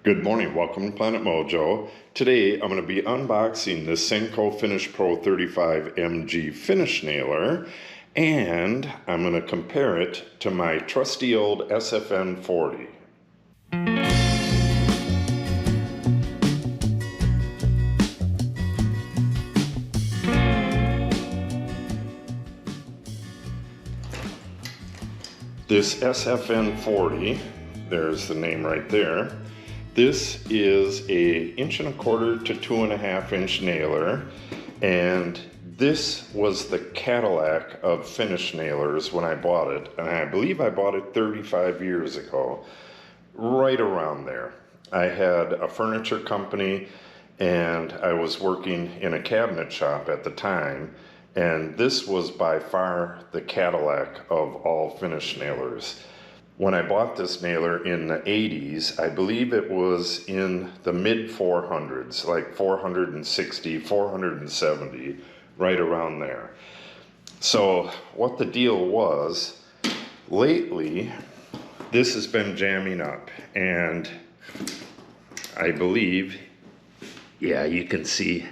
Good morning, welcome to Planet Mojo. Today I'm going to be unboxing the Senco FinishPro 35MG finish nailer, and I'm going to compare it to my trusty old SFN40. This SFN40, there's the name right there. This is a 1.25 to 2.5 inch nailer, and this was the Cadillac of finish nailers when I bought it, and I believe I bought it 35 years ago, right around there. I had a furniture company and I was working in a cabinet shop at the time, and this was by far the Cadillac of all finish nailers. When I bought this nailer in the 80s, I believe it was in the mid 400s, like 460, 470, right around there. So what the deal was, lately, this has been jamming up, and I believe, yeah, you can see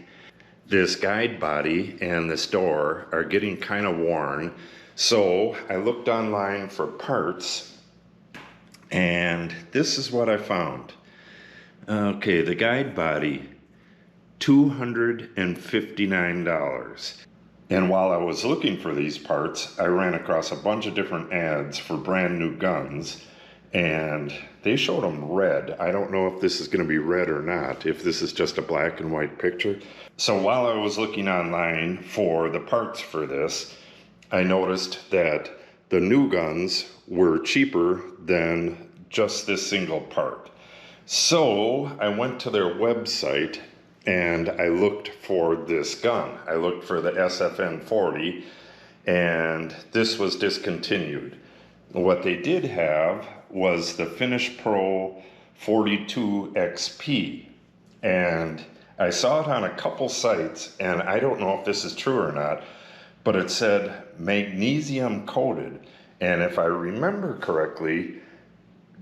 this guide body and this door are getting kind of worn. So I looked online for parts, and this is what I found. Okay, the guide body, $259. And while I was looking for these parts, I ran across a bunch of different ads for brand new guns, and they showed them red. I don't know if this is going to be red or not, if this is just a black and white picture. So while I was looking online for the parts for this, I noticed that the new guns were cheaper than just this single part. So I went to their website and I looked for this gun. I looked for the SFN40, and this was discontinued. What they did have was the FinishPro 42 XP, and I saw it on a couple sites, and I don't know if this is true or not, but it said magnesium coated, and if I remember correctly,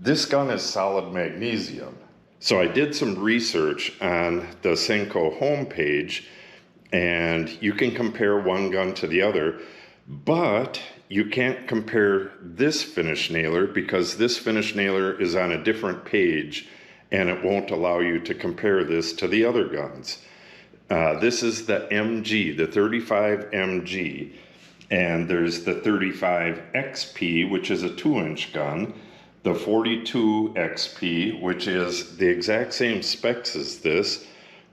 this gun is solid magnesium. So I did some research on the Senco homepage, and you can compare one gun to the other, but you can't compare this finish nailer because this finish nailer is on a different page, and it won't allow you to compare this to the other guns. This is the MG, the 35MG, and there's the 35XP, which is a 2-inch gun, the 42 XP, which is the exact same specs as this,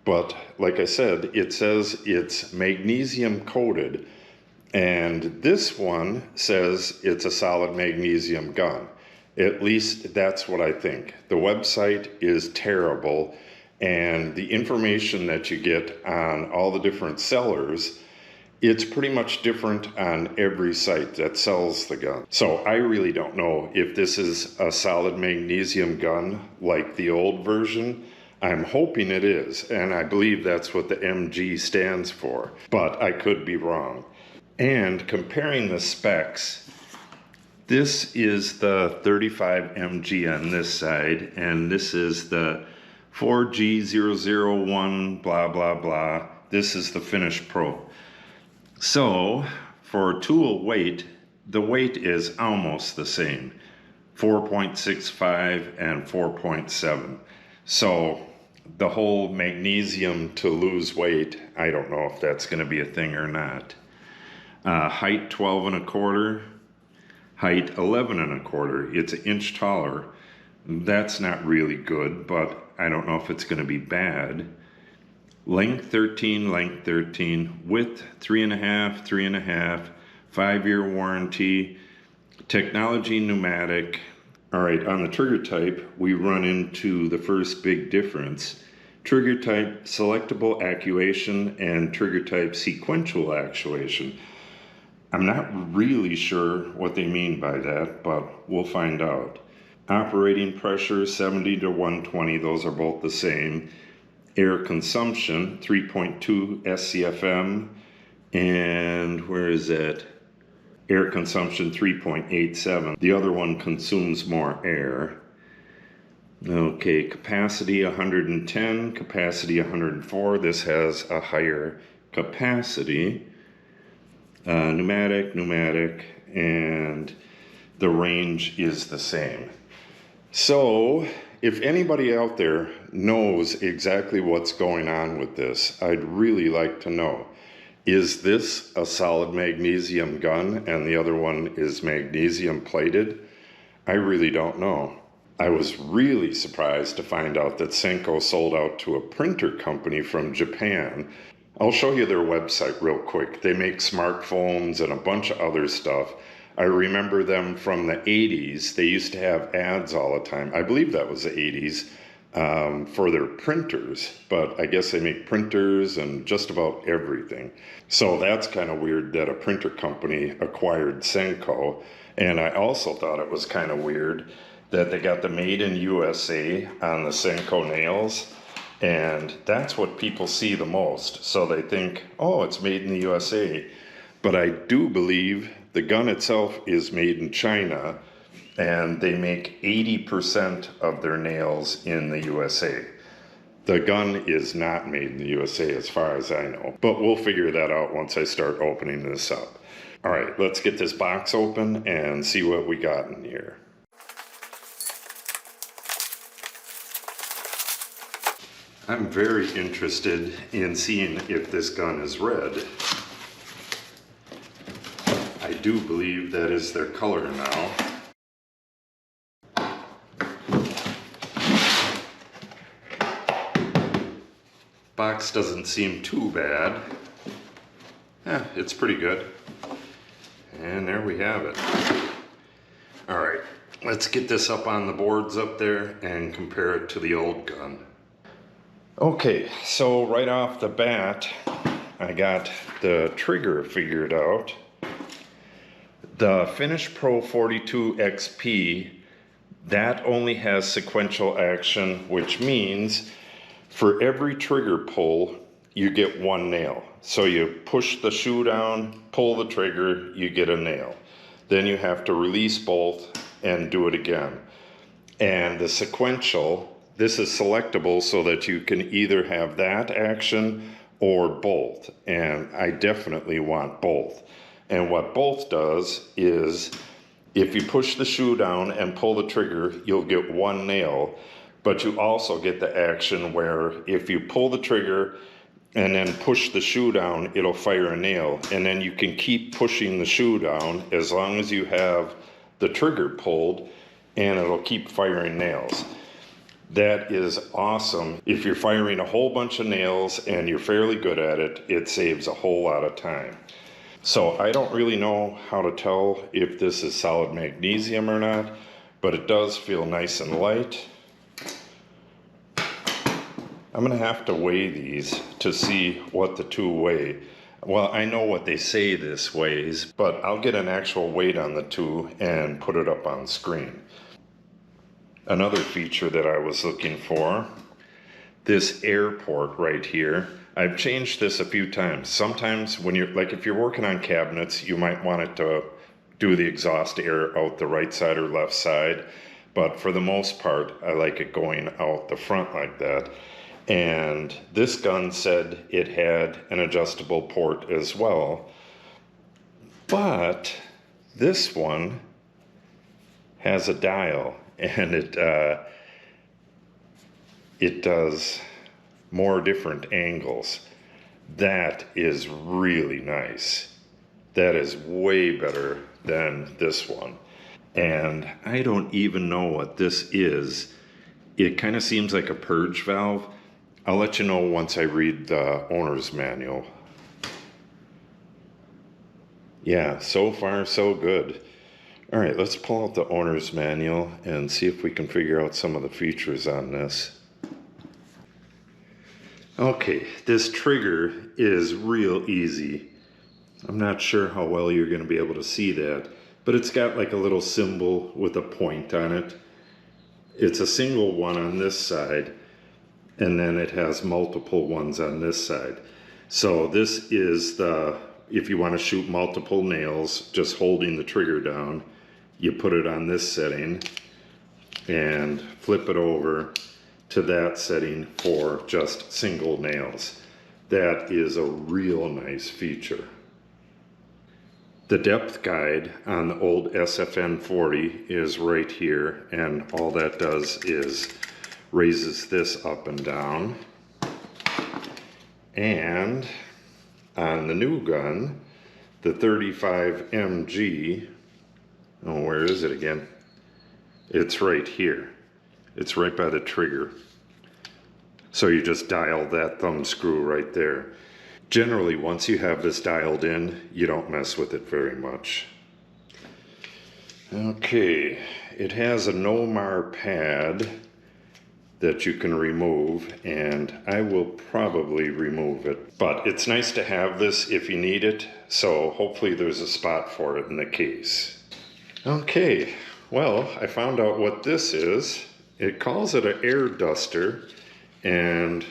but like I said, it says it's magnesium coated, and this one says it's a solid magnesium gun. At least that's what I think. The website is terrible, and the information that you get on all the different sellers, it's pretty much different on every site that sells the gun. So I really don't know if this is a solid magnesium gun like the old version. I'm hoping it is, and I believe that's what the MG stands for, but I could be wrong. And comparing the specs, this is the 35MG on this side, and this is the 4G001 blah blah blah. This is the FinishPro. So for tool weight, the weight is almost the same, 4.65 and 4.7. So the whole magnesium to lose weight, I don't know if that's going to be a thing or not. Height 12.25, height 11.25. It's an inch taller. That's not really good, but I don't know if it's going to be bad. Length 13, width 3.5, 5-year warranty, technology pneumatic. All right, on the trigger type, we run into the first big difference. Trigger type selectable actuation and trigger type sequential actuation. I'm not really sure what they mean by that, but we'll find out. Operating pressure 70 to 120, those are both the same. Air consumption 3.2 SCFM, and where is that? Air consumption 3.87. The other one consumes more air. Okay, capacity 110, capacity 104. This has a higher capacity. Pneumatic, and the range is the same. So, if anybody out there knows exactly what's going on with this, I'd really like to know. Is this a solid magnesium gun and the other one is magnesium plated? I really don't know. I was really surprised to find out that Senco sold out to a printer company from Japan. I'll show you their website real quick. They make smartphones and a bunch of other stuff. I remember them from the 80s. They used to have ads all the time. I believe that was the 80s for their printers, but I guess they make printers and just about everything. So that's kind of weird that a printer company acquired Senco. And I also thought it was kind of weird that they got the Made in USA on the Senco nails. And that's what people see the most. So they think, oh, it's made in the USA. But I do believe the gun itself is made in China, and they make 80% of their nails in the USA. The gun is not made in the USA as far as I know, but we'll figure that out once I start opening this up. All right, let's get this box open and see what we got in here. I'm very interested in seeing if this gun is red. I do believe that is their color now. Box doesn't seem too bad. Yeah, it's pretty good. And there we have it. All right, let's get this up on the boards up there and compare it to the old gun. Okay, so right off the bat, I got the trigger figured out. The FinishPro 42 XP, that only has sequential action, which means for every trigger pull, you get one nail. So you push the shoe down, pull the trigger, you get a nail. Then you have to release both and do it again. And the sequential, this is selectable so that you can either have that action or both. And I definitely want both. And what both does is if you push the shoe down and pull the trigger, you'll get one nail. But you also get the action where if you pull the trigger and then push the shoe down, it'll fire a nail. And then you can keep pushing the shoe down as long as you have the trigger pulled, and it'll keep firing nails. That is awesome. If you're firing a whole bunch of nails and you're fairly good at it, it saves a whole lot of time. So I don't really know how to tell if this is solid magnesium or not, but it does feel nice and light. I'm gonna have to weigh these to see what the two weigh. Well, I know what they say this weighs, but I'll get an actual weight on the two and put it up on screen. Another feature that I was looking for, this air port right here. I've changed this a few times. Sometimes when you're, like if you're working on cabinets, you might want it to do the exhaust air out the right side or left side. But for the most part, I like it going out the front like that. And this gun said it had an adjustable port as well. But this one has a dial, and it does more different angles. That is really nice. That is way better than this one. And I don't even know what this is. It kind of seems like a purge valve. I'll let you know once I read the owner's manual. Yeah, so far so good. All right, let's pull out the owner's manual and see if we can figure out some of the features on this. Okay, this trigger is real easy. I'm not sure how well you're going to be able to see that, but it's got like a little symbol with a point on it. It's a single one on this side, and then it has multiple ones on this side. So this is the, if you want to shoot multiple nails, just holding the trigger down, you put it on this setting, and flip it over to that setting for just single nails. That is a real nice feature. The depth guide on the old SFN40 is right here, and all that does is raises this up and down. And on the new gun, the 35MG, oh, where is it again? It's right here. It's right by the trigger. So you just dial that thumb screw right there. Generally, once you have this dialed in, you don't mess with it very much. Okay, it has a no-mar pad that you can remove, and I will probably remove it. But it's nice to have this if you need it, so hopefully there's a spot for it in the case. Okay, well, I found out what this is. It calls it an air duster, and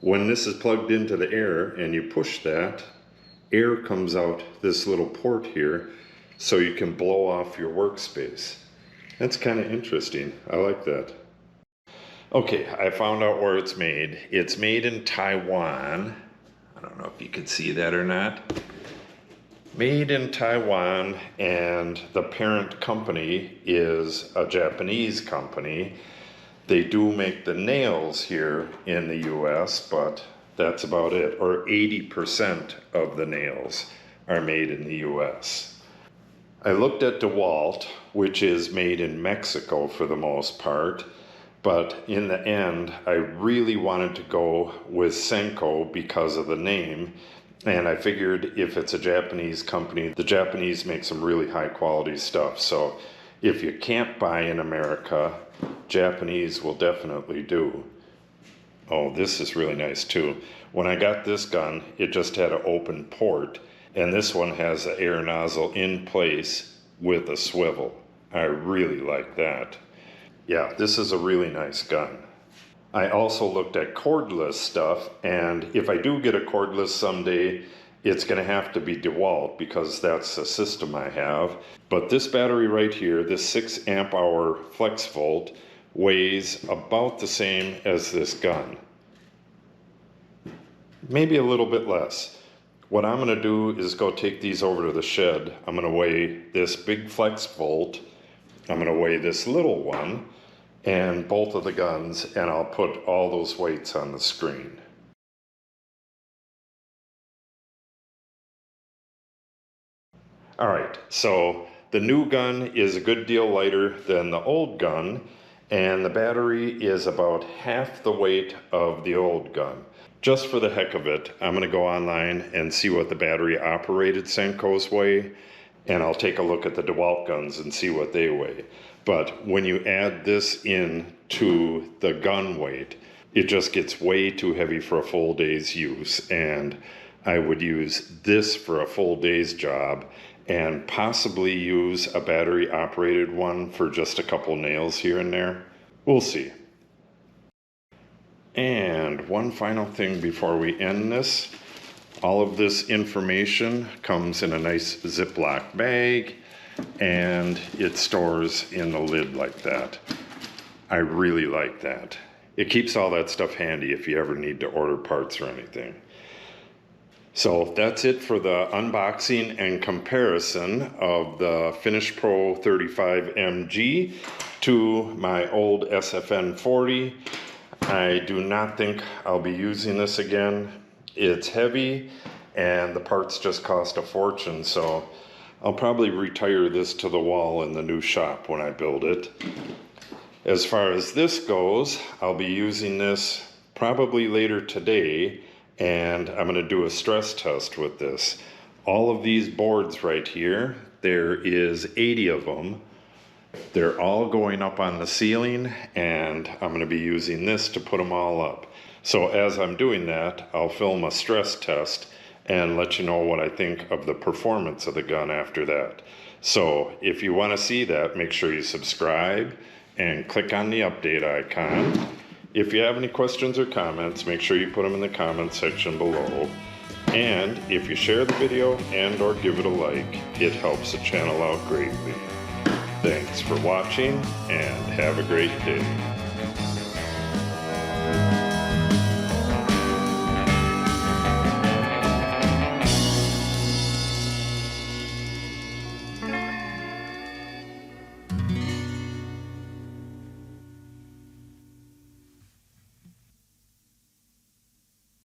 when this is plugged into the air and you push that, air comes out this little port here so you can blow off your workspace. That's kind of interesting. I like that. Okay, I found out where it's made. It's made in Taiwan. I don't know if you can see that or not. Made in Taiwan, and the parent company is a Japanese company. They do make the nails here in the US, but that's about it. Or 80% of the nails are made in the US. I looked at DeWalt, which is made in Mexico for the most part, but in the end, I really wanted to go with Senco because of the name, and I figured if it's a Japanese company, the Japanese make some really high quality stuff. So if you can't buy in America, Japanese will definitely do. Oh, this is really nice too. When I got this gun, it just had an open port, and this one has the air nozzle in place with a swivel. I really like that. Yeah, this is a really nice gun. I also looked at cordless stuff, and if I do get a cordless someday, it's going to have to be DeWalt because that's the system I have. But this battery right here, this 6 amp hour flex volt, weighs about the same as this gun. Maybe a little bit less. What I'm going to do is go take these over to the shed. I'm going to weigh this big flex volt. I'm going to weigh this little one and both of the guns, and I'll put all those weights on the screen. All right, so the new gun is a good deal lighter than the old gun, and the battery is about half the weight of the old gun. Just for the heck of it, I'm going to go online and see what the battery operated Sencos weigh, and I'll take a look at the DeWalt guns and see what they weigh. But when you add this in to the gun weight, it just gets way too heavy for a full day's use, and I would use this for a full day's job and possibly use a battery operated one for just a couple nails here and there. We'll see. And one final thing before we end this. All of this information comes in a nice Ziploc bag, and it stores in the lid like that. I really like that. It keeps all that stuff handy if you ever need to order parts or anything. So that's it for the unboxing and comparison of the FinishPro 35MG to my old SFN40. I do not think I'll be using this again. It's heavy and the parts just cost a fortune, so I'll probably retire this to the wall in the new shop when I build it. As far as this goes, I'll be using this probably later today, and I'm going to do a stress test with this. All of these boards right here, there is 80 of them. They're all going up on the ceiling, and I'm going to be using this to put them all up. So as I'm doing that, I'll film a stress test and let you know what I think of the performance of the gun after that. So if you want to see that, make sure you subscribe and click on the update icon. If you have any questions or comments, make sure you put them in the comment section below. And if you share the video and or give it a like, it helps the channel out greatly. Thanks for watching and have a great day.